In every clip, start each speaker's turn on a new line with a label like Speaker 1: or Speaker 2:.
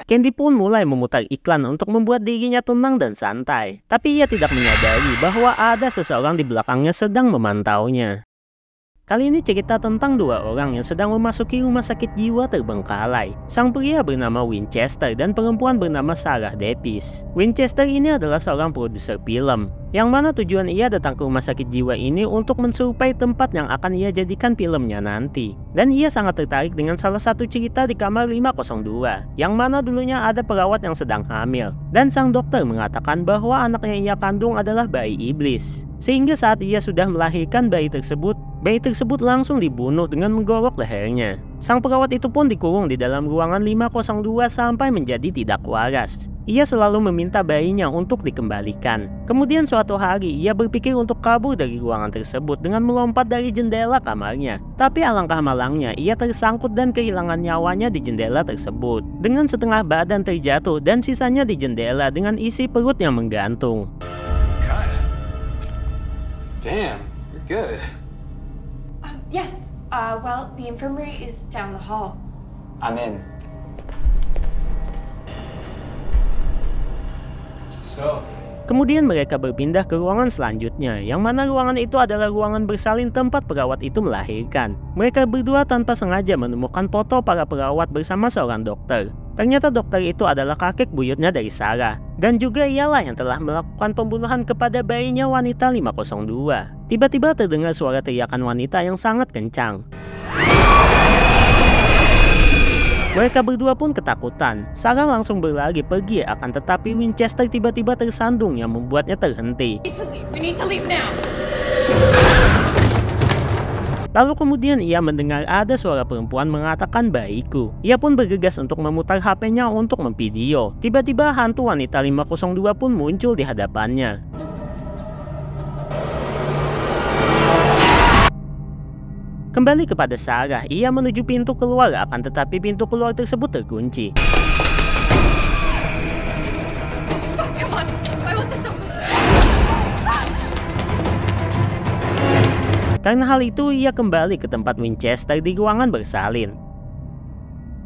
Speaker 1: Candy pun mulai memutar iklan untuk membuat dirinya tenang dan santai. Tapi ia tidak menyadari bahwa ada seseorang di belakangnya sedang memantaunya. Kali ini cerita tentang dua orang yang sedang memasuki rumah sakit jiwa terbengkalai. Sang pria bernama Winchester dan perempuan bernama Sarah Davies. Winchester ini adalah seorang produser film, yang mana tujuan ia datang ke rumah sakit jiwa ini untuk mensurupai tempat yang akan ia jadikan filmnya nanti. Dan ia sangat tertarik dengan salah satu cerita di kamar 502, yang mana dulunya ada perawat yang sedang hamil. Dan sang dokter mengatakan bahwa anak yang ia kandung adalah bayi iblis. Sehingga saat ia sudah melahirkan bayi tersebut langsung dibunuh dengan menggorok lehernya. Sang perawat itu pun dikurung di dalam ruangan 502 sampai menjadi tidak waras. Ia selalu meminta bayinya untuk dikembalikan. Kemudian suatu hari ia berpikir untuk kabur dari ruangan tersebut dengan melompat dari jendela kamarnya. Tapi alangkah malangnya ia tersangkut dan kehilangan nyawanya di jendela tersebut. Dengan setengah badan terjatuh dan sisanya di jendela dengan isi perut yang menggantung.
Speaker 2: Damn, you're good.
Speaker 3: Yes. Well, the infirmary is down the hall.
Speaker 2: I'm in. So.
Speaker 1: Kemudian mereka berpindah ke ruangan selanjutnya, yang mana ruangan itu adalah ruangan bersalin tempat perawat itu melahirkan. Mereka berdua tanpa sengaja menemukan foto para perawat bersama seorang dokter. Ternyata dokter itu adalah kakek buyutnya dari Sarah, dan juga ialah yang telah melakukan pembunuhan kepada bayinya wanita 502. Tiba-tiba terdengar suara teriakan wanita yang sangat kencang. Mereka berdua pun ketakutan. Sarah langsung berlari pergi, akan tetapi Winchester tiba-tiba tersandung yang membuatnya terhenti.
Speaker 3: We need to leave now.
Speaker 1: Lalu kemudian ia mendengar ada suara perempuan mengatakan bayiku. Ia pun bergegas untuk memutar HP-nya untuk memvideo. Tiba-tiba hantu wanita 502 pun muncul di hadapannya. Kembali kepada Sarah, ia menuju pintu keluar, akan tetapi pintu keluar tersebut terkunci. Karena hal itu, ia kembali ke tempat Winchester di ruangan bersalin.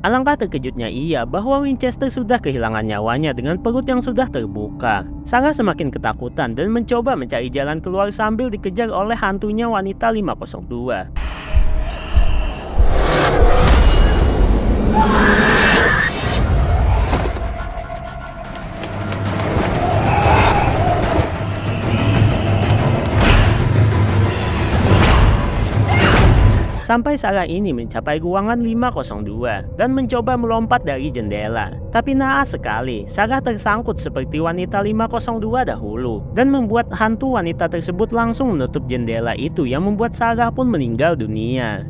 Speaker 1: Alangkah terkejutnya ia bahwa Winchester sudah kehilangan nyawanya dengan perut yang sudah terbuka. Sarah semakin ketakutan dan mencoba mencari jalan keluar sambil dikejar oleh hantunya wanita 502. Sampai Sarah ini mencapai ruangan 502 dan mencoba melompat dari jendela. Tapi naas sekali, Sarah tersangkut seperti wanita 502 dahulu dan membuat hantu wanita tersebut langsung menutup jendela itu yang membuat Sarah pun meninggal dunia.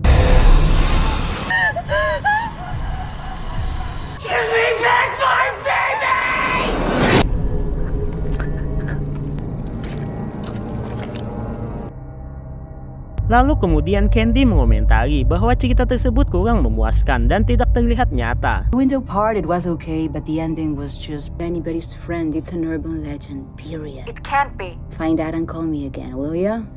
Speaker 1: Lalu kemudian Candy mengomentari bahwa cerita tersebut kurang memuaskan dan tidak terlihat nyata.
Speaker 4: The window part it was okay, but the ending was just anybody's friend. It's an urban legend, period.
Speaker 3: It can't be.
Speaker 4: Find out and call me again, will ya?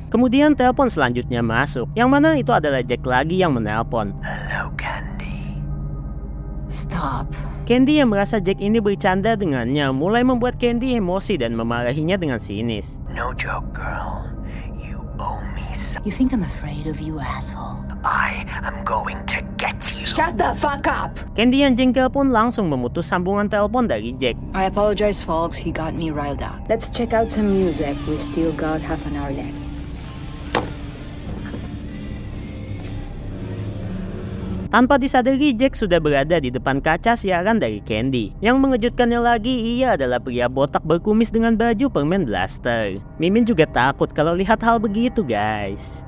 Speaker 1: Kemudian telepon selanjutnya masuk, yang mana itu adalah Jack lagi yang menelpon.
Speaker 5: Hello, Candy.
Speaker 4: Stop.
Speaker 1: Candy yang merasa Jack ini bercanda dengannya mulai membuat Candy emosi dan memarahinya dengan sinis.
Speaker 5: No joke, girl. Owe me some.
Speaker 4: You think I'm afraid of you, asshole?
Speaker 5: I am going to get you.
Speaker 4: Shut the fuck up!
Speaker 1: Candy yang jengkel pun langsung memutus sambungan telepon dari Jack.
Speaker 4: I apologize, folks. He got me riled up. Let's check out some music. We still got half an hour left.
Speaker 1: Tanpa disadari, Jack sudah berada di depan kaca siaran dari Candy. Yang mengejutkannya lagi, ia adalah pria botak berkumis dengan baju permen blaster. Mimin juga takut kalau lihat hal begitu, guys.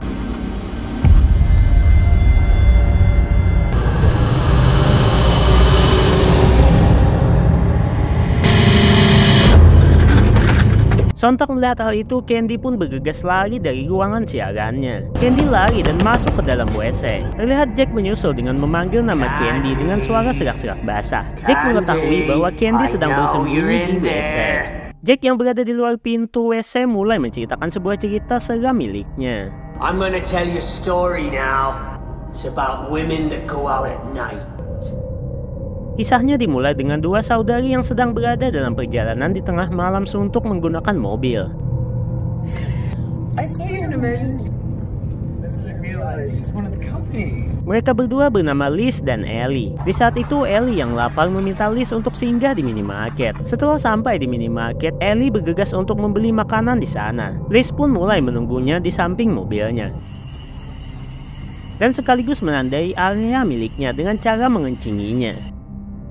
Speaker 1: Sontak melihat hal itu, Candy pun bergegas lari dari ruangan siarannya. Candy lari dan masuk ke dalam WC. Terlihat Jack menyusul dengan memanggil nama Candy dengan suara serak-serak basah. Jack mengetahui bahwa Candy sedang bersembunyi di WC. Jack yang berada di luar pintu WC mulai menceritakan sebuah cerita seram miliknya.
Speaker 6: I'm gonna tell you a story now. It's about women that go out at night.
Speaker 1: Kisahnya dimulai dengan dua saudari yang sedang berada dalam perjalanan di tengah malam suntuk menggunakan mobil.
Speaker 6: I saw you in emergency. That's when I realized you just wanted the company.
Speaker 1: Mereka berdua bernama Liz dan Ellie. Di saat itu Ellie yang lapar meminta Liz untuk singgah di minimarket. Setelah sampai di minimarket, Ellie bergegas untuk membeli makanan di sana. Liz pun mulai menunggunya di samping mobilnya dan sekaligus menandai area miliknya dengan cara mengencinginya.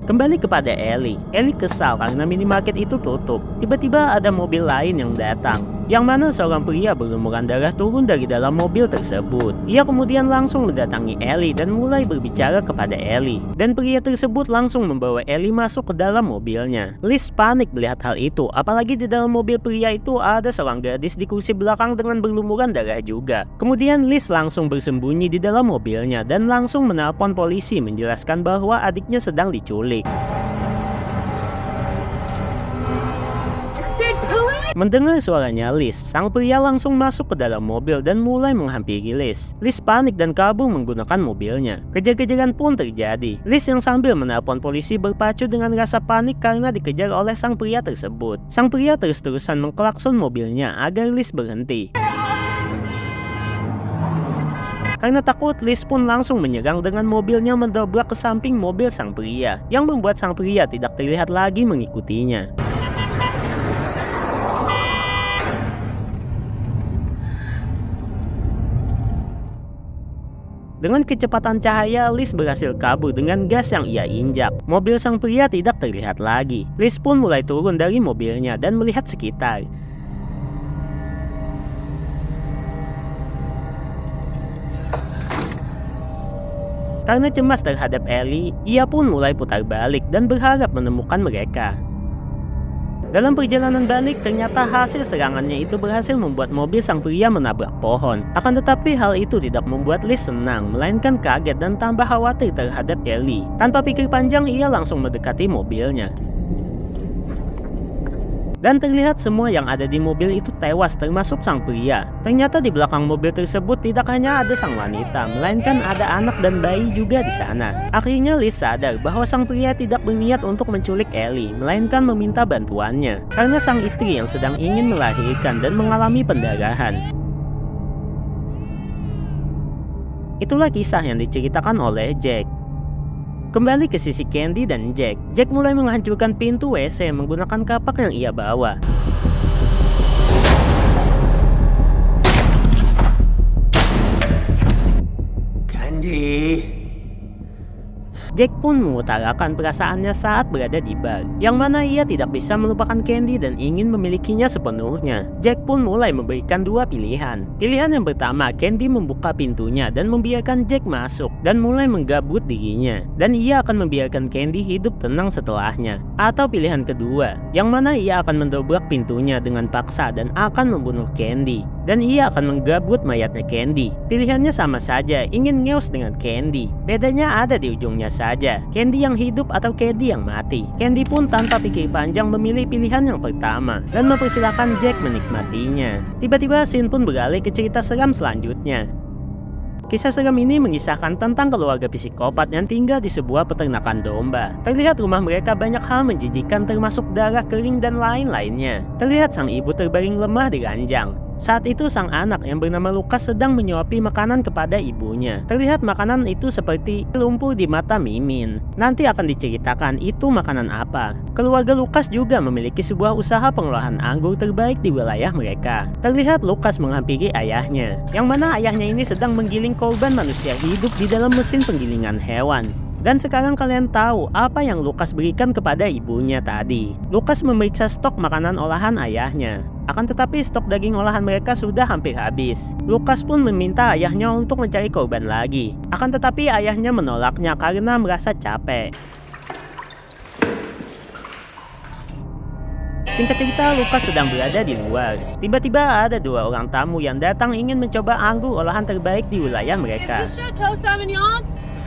Speaker 1: Kembali kepada Ellie. Ellie kesal karena minimarket itu tutup. Tiba-tiba ada mobil lain yang datang, yang mana seorang pria berlumuran darah turun dari dalam mobil tersebut. Ia kemudian langsung mendatangi Ellie dan mulai berbicara kepada Ellie. Dan pria tersebut langsung membawa Ellie masuk ke dalam mobilnya. Liz panik melihat hal itu, apalagi di dalam mobil pria itu ada seorang gadis di kursi belakang dengan berlumuran darah juga. Kemudian Liz langsung bersembunyi di dalam mobilnya dan langsung menelpon polisi menjelaskan bahwa adiknya sedang diculik. Mendengar suaranya Liz, sang pria langsung masuk ke dalam mobil dan mulai menghampiri Liz. Liz panik dan kabur menggunakan mobilnya. Kejar-kejaran pun terjadi. Liz yang sambil menelpon polisi berpacu dengan rasa panik karena dikejar oleh sang pria tersebut. Sang pria terus-terusan mengklakson mobilnya agar Liz berhenti. Karena takut, Liz pun langsung menyerang dengan mobilnya mendobrak ke samping mobil sang pria, yang membuat sang pria tidak terlihat lagi mengikutinya. Dengan kecepatan cahaya, Liz berhasil kabur dengan gas yang ia injak. Mobil sang pria tidak terlihat lagi. Liz pun mulai turun dari mobilnya dan melihat sekitar. Karena cemas terhadap Ellie, ia pun mulai putar balik dan berharap menemukan mereka. Dalam perjalanan balik, ternyata hasil serangannya itu berhasil membuat mobil sang pria menabrak pohon. Akan tetapi hal itu tidak membuat Liz senang, melainkan kaget dan tambah khawatir terhadap Ellie. Tanpa pikir panjang, ia langsung mendekati mobilnya. Dan terlihat semua yang ada di mobil itu tewas, termasuk sang pria. Ternyata di belakang mobil tersebut tidak hanya ada sang wanita, melainkan ada anak dan bayi juga di sana. Akhirnya Liz sadar bahwa sang pria tidak berniat untuk menculik Ellie, melainkan meminta bantuannya karena sang istri yang sedang ingin melahirkan dan mengalami pendarahan. Itulah kisah yang diceritakan oleh Jack. Kembali ke sisi Candy dan Jack. Jack mulai menghancurkan pintu WC menggunakan kapak yang ia bawa.
Speaker 5: Candy.
Speaker 1: Jack pun mengutarakan perasaannya saat berada di bar, yang mana ia tidak bisa melupakan Candy dan ingin memilikinya sepenuhnya. Jack pun mulai memberikan dua pilihan. Pilihan yang pertama, Candy membuka pintunya dan membiarkan Jack masuk dan mulai menggabut dirinya, dan ia akan membiarkan Candy hidup tenang setelahnya. Atau pilihan kedua, yang mana ia akan mendobrak pintunya dengan paksa dan akan membunuh Candy, dan ia akan menggabut mayatnya Candy. Pilihannya sama saja, ingin ngeus dengan Candy. Bedanya ada di ujungnya saja, Candy yang hidup atau Candy yang mati. Candy pun tanpa pikir panjang memilih pilihan yang pertama dan mempersilahkan Jack menikmatinya. Tiba-tiba scene pun beralih ke cerita seram selanjutnya. Kisah seram ini mengisahkan tentang keluarga psikopat yang tinggal di sebuah peternakan domba. Terlihat rumah mereka banyak hal menjijikkan termasuk darah kering dan lain-lainnya. Terlihat sang ibu terbaring lemah di ranjang. Saat itu sang anak yang bernama Lucas sedang menyuapi makanan kepada ibunya. Terlihat makanan itu seperti lumpur di mata Mimin. Nanti akan diceritakan itu makanan apa. Keluarga Lucas juga memiliki sebuah usaha pengolahan anggur terbaik di wilayah mereka. Terlihat Lucas menghampiri ayahnya, yang mana ayahnya ini sedang menggiling korban manusia hidup di dalam mesin penggilingan hewan. Dan sekarang kalian tahu apa yang Lucas berikan kepada ibunya tadi. Lucas memeriksa stok makanan olahan ayahnya. Akan tetapi stok daging olahan mereka sudah hampir habis. Lucas pun meminta ayahnya untuk mencari korban lagi. Akan tetapi ayahnya menolaknya karena merasa capek. Singkat cerita, Lucas sedang berada di luar. Tiba-tiba ada dua orang tamu yang datang ingin mencoba anggur olahan terbaik di wilayah mereka.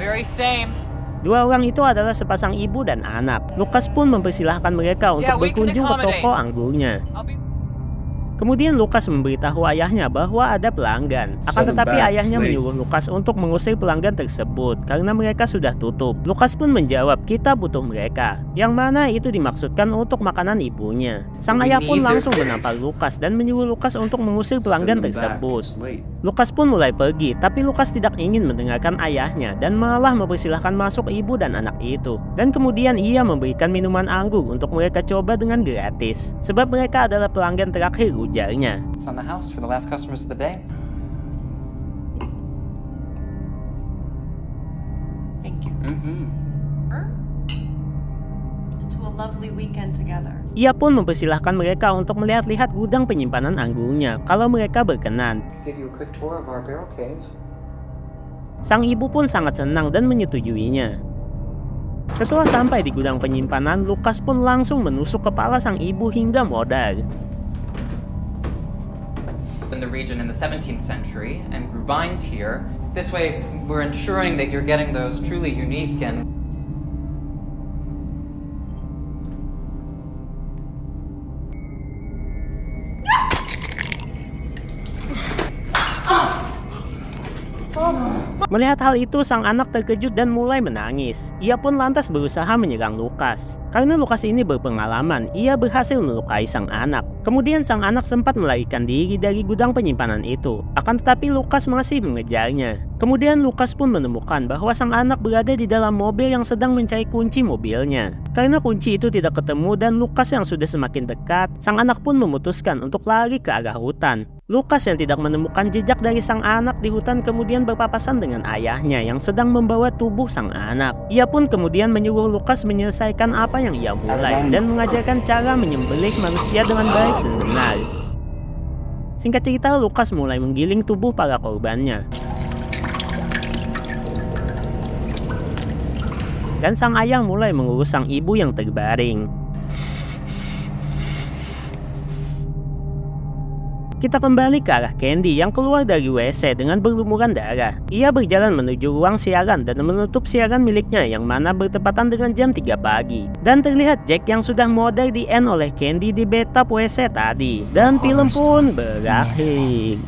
Speaker 6: Very same.
Speaker 1: Dua orang itu adalah sepasang ibu dan anak. Lucas pun mempersilahkan mereka untuk berkunjung ke toko anggurnya. Kemudian Lucas memberitahu ayahnya bahwa ada pelanggan. Akan tetapi ayahnya menyuruh Lucas untuk mengusir pelanggan tersebut karena mereka sudah tutup. Lucas pun menjawab, kita butuh mereka. Yang mana itu dimaksudkan untuk makanan ibunya. Sang ayah pun langsung menampar Lucas dan menyuruh Lucas untuk mengusir pelanggan tersebut. Lucas pun mulai pergi, tapi Lucas tidak ingin mendengarkan ayahnya dan malah mempersilahkan masuk ibu dan anak itu. Dan kemudian ia memberikan minuman anggur untuk mereka coba dengan gratis. Sebab mereka adalah pelanggan terakhir, ujarnya.
Speaker 2: It's on the house for the last customers of the day.
Speaker 7: Thank you. To a lovely weekend together.
Speaker 1: Ia pun mempersilahkan mereka untuk melihat-lihat gudang penyimpanan anggurnya kalau mereka berkenan.
Speaker 2: Give you a quick tour of our barrel cave.
Speaker 1: Sang ibu pun sangat senang dan menyetujuinya. Setelah sampai di gudang penyimpanan, Lucas pun langsung menusuk kepala sang ibu hingga modar.
Speaker 8: In the region in the 17th century and grew vines here. This way, we're ensuring that you're getting those truly unique and
Speaker 1: Melihat hal itu, sang anak terkejut dan mulai menangis. Ia pun lantas berusaha menyerang Lucas. Karena Lucas ini berpengalaman, ia berhasil melukai sang anak. Kemudian sang anak sempat melarikan diri dari gudang penyimpanan itu. Akan tetapi Lucas masih mengejarnya. Kemudian Lucas pun menemukan bahwa sang anak berada di dalam mobil yang sedang mencari kunci mobilnya. Karena kunci itu tidak ketemu dan Lucas yang sudah semakin dekat, sang anak pun memutuskan untuk lari ke arah hutan. Lucas yang tidak menemukan jejak dari sang anak di hutan kemudian berpapasan dengan ayahnya yang sedang membawa tubuh sang anak. Ia pun kemudian menyuruh Lucas menyelesaikan apa yang ia mulai dan mengajarkan cara menyembelih manusia dengan baik dan benar. Singkat cerita, Lucas mulai menggiling tubuh para korbannya. Dan sang ayah mulai mengurus sang ibu yang terbaring. Kita kembali ke arah Candy yang keluar dari WC dengan berlumuran darah. Ia berjalan menuju ruang siaran dan menutup siaran miliknya yang mana bertepatan dengan jam 3 pagi. Dan terlihat Jack yang sudah modar di end oleh Candy di bathtub WC tadi. Dan film pun berakhir.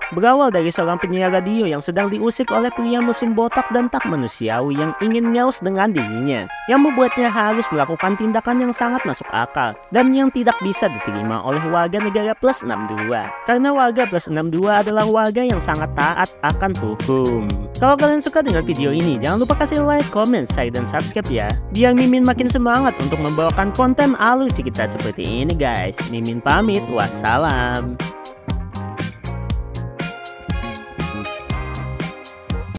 Speaker 1: Berawal dari seorang penyiar radio yang sedang diusik oleh pria mesum botak dan tak manusiawi yang ingin nyaus dengan dirinya, yang membuatnya harus melakukan tindakan yang sangat masuk akal dan yang tidak bisa diterima oleh warga negara plus 62. Karena warga plus 62 adalah warga yang sangat taat akan hukum. Kalau kalian suka dengan video ini, jangan lupa kasih like, comment, share, dan subscribe ya, biar Mimin makin semangat untuk membawakan konten alur cerita seperti ini guys. Mimin pamit, wassalam.